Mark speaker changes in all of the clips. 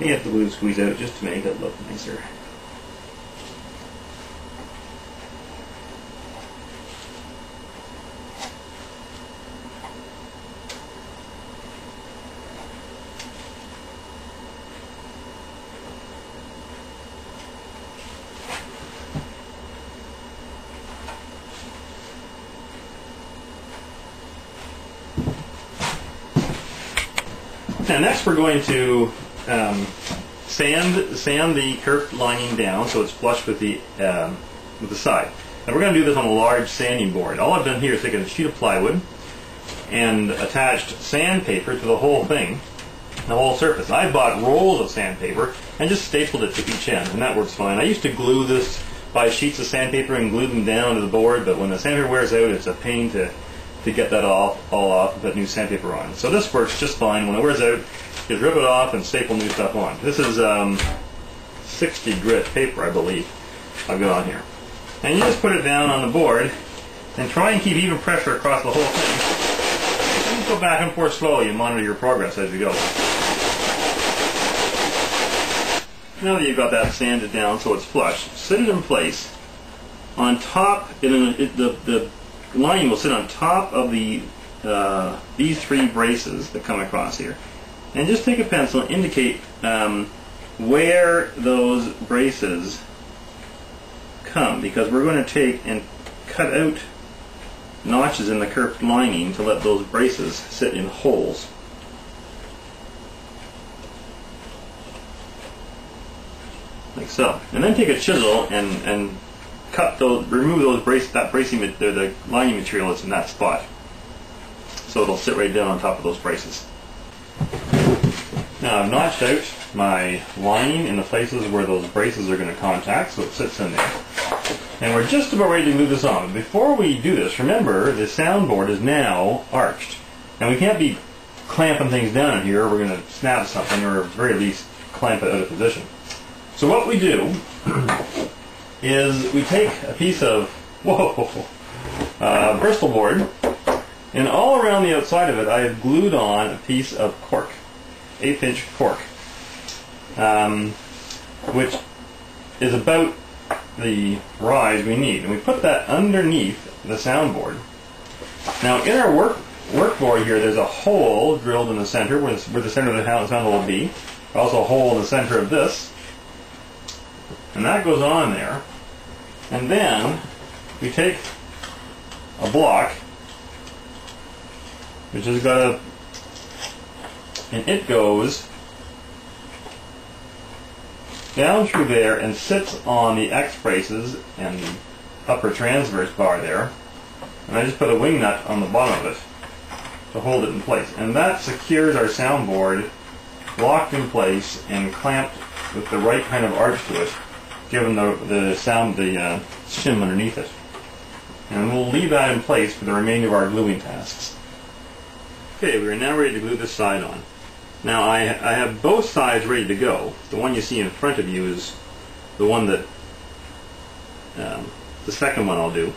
Speaker 1: You have the glue squeeze out just to make it look nicer. Now next we're going to sand the kerf lining down so it's flush with the side. And we're going to do this on a large sanding board. All I've done here is taken a sheet of plywood and attached sandpaper to the whole thing, the whole surface. I bought rolls of sandpaper and just stapled it to each end, and that works fine. I used to glue this by sheets of sandpaper and glue them down to the board, but when the sandpaper wears out, it's a pain to get that all off and put new sandpaper on. So this works just fine. When it wears out, just rip it off and staple new stuff on. This is 60 grit paper, I believe, I've got on here. And you just put it down on the board and try and keep even pressure across the whole thing. And you go back and forth slowly and monitor your progress as you go. Now that you've got that sanded down so it's flush, sit it in place on top. The lining will sit on top of these three braces that come across here. And just take a pencil and indicate where those braces come, because we're going to take and cut out notches in the kerf lining to let those braces sit in holes. Like so. And then take a chisel and cut those, remove those the lining material that's in that spot, so it'll sit right down on top of those braces. Now I've notched out my lining in the places where those braces are going to contact, so it sits in there. And we're just about ready to glue this on. But before we do this, remember the soundboard is now arched, and we can't be clamping things down in here, or we're going to snap something, or at the very least clamp it out of position. So what we do is we take a piece of Bristol board, and all around the outside of it I have glued on a piece of cork, 1/8 inch cork, which is about the rise we need, and we put that underneath the soundboard. Now in our work board here, there's a hole drilled in the center where the center of the sound will be. Also a hole in the center of this, and that goes on there. And then we take a block which has got and it goes down through there and sits on the X braces and the upper transverse bar there, and I just put a wing nut on the bottom of it to hold it in place, and that secures our soundboard locked in place and clamped with the right kind of arch to it, given the shim underneath it. And we'll leave that in place for the remainder of our gluing tasks. Okay, we are now ready to glue this side on. Now I have both sides ready to go. The one you see in front of you is the one that, the second one I'll do.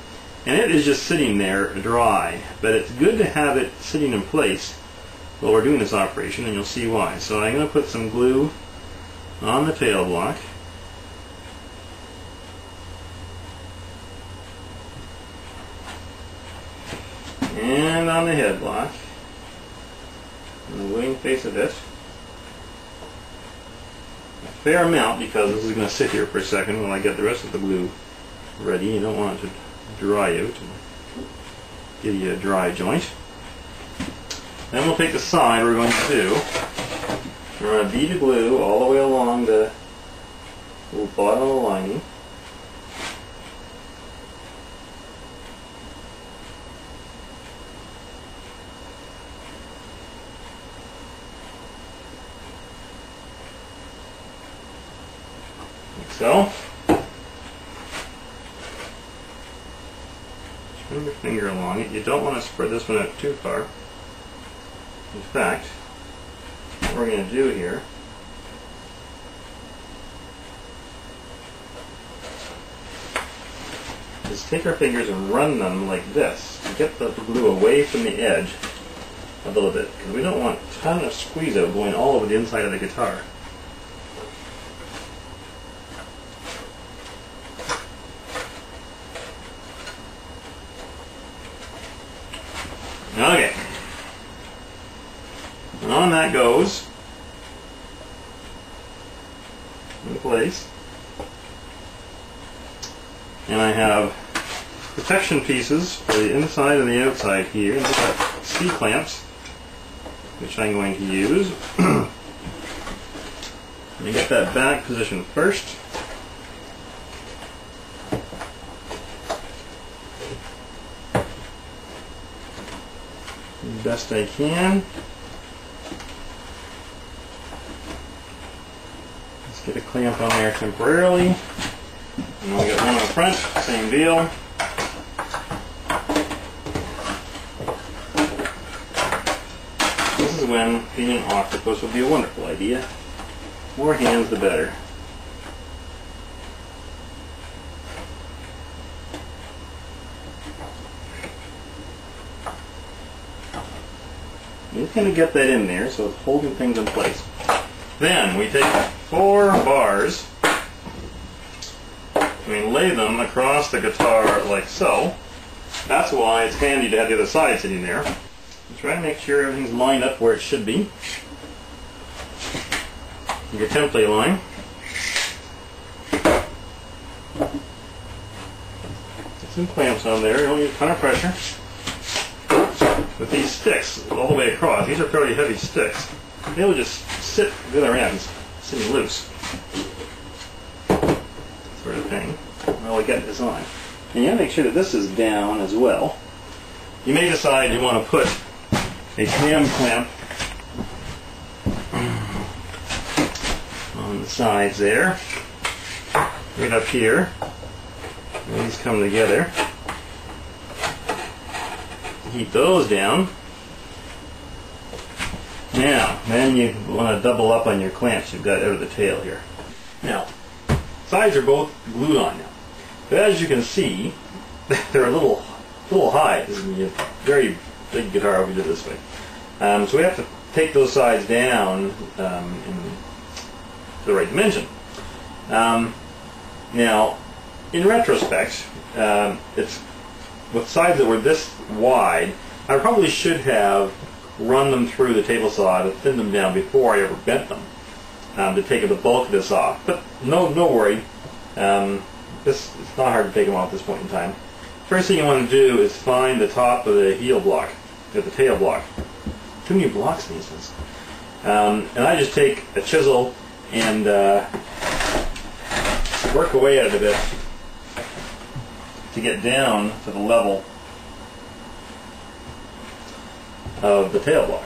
Speaker 1: And it is just sitting there dry, but it's good to have it sitting in place while we're doing this operation, and you'll see why. So I'm going to put some glue on the tail block. And on the head block, and the wing face of it, a fair amount, because this is going to sit here for a second while I get the rest of the glue ready. You don't want it to dry out and give you a dry joint. Then we'll take the side we're going to do. We're going to bead the glue all the way along the little bottom of the lining. So, just run your finger along it. You don't want to spread this one out too far. In fact, what we're going to do here is take our fingers and run them like this. Get the glue away from the edge a little bit, because we don't want a ton of squeeze out going all over the inside of the guitar. Okay. And on that goes in place. And I have protection pieces for the inside and the outside here. And I've got C-clamps, which I'm going to use. Let me get that back position first. As best I can. Let's get a clamp on there temporarily. And we'll get one on the front, same deal. This is when being an octopus would be a wonderful idea. More hands the better. You kind of get that in there, so it's holding things in place. Then we take 4 bars and we lay them across the guitar like so. That's why it's handy to have the other side sitting there. Try to make sure everything's lined up where it should be. Your template line. Get some clamps on there, you don't need a ton of pressure. With these sticks all the way across, these are fairly heavy sticks, they'll just sit at the other ends, sitting loose. Sort of thing. While we get this on. And you have to make sure that this is down as well. You may decide you want to put a cam clamp on the sides there, right up here. And these come together. Keep those down. Now, then you want to double up on your clamps you've got out of the tail here. Now, sides are both glued on now. But as you can see, they're a little high. This is a very big guitar if we do it this way. So we have to take those sides down in the right dimension. Now, in retrospect, it's with sides that were this wide, I probably should have run them through the table saw to thin them down before I ever bent them to take the bulk of this off. But no worry, it's not hard to take them off at this point in time. First thing you want to do is find the top of the heel block, the tail block. Too many blocks in these things. And I just take a chisel and work away at it a bit to get down to the level of the tail block.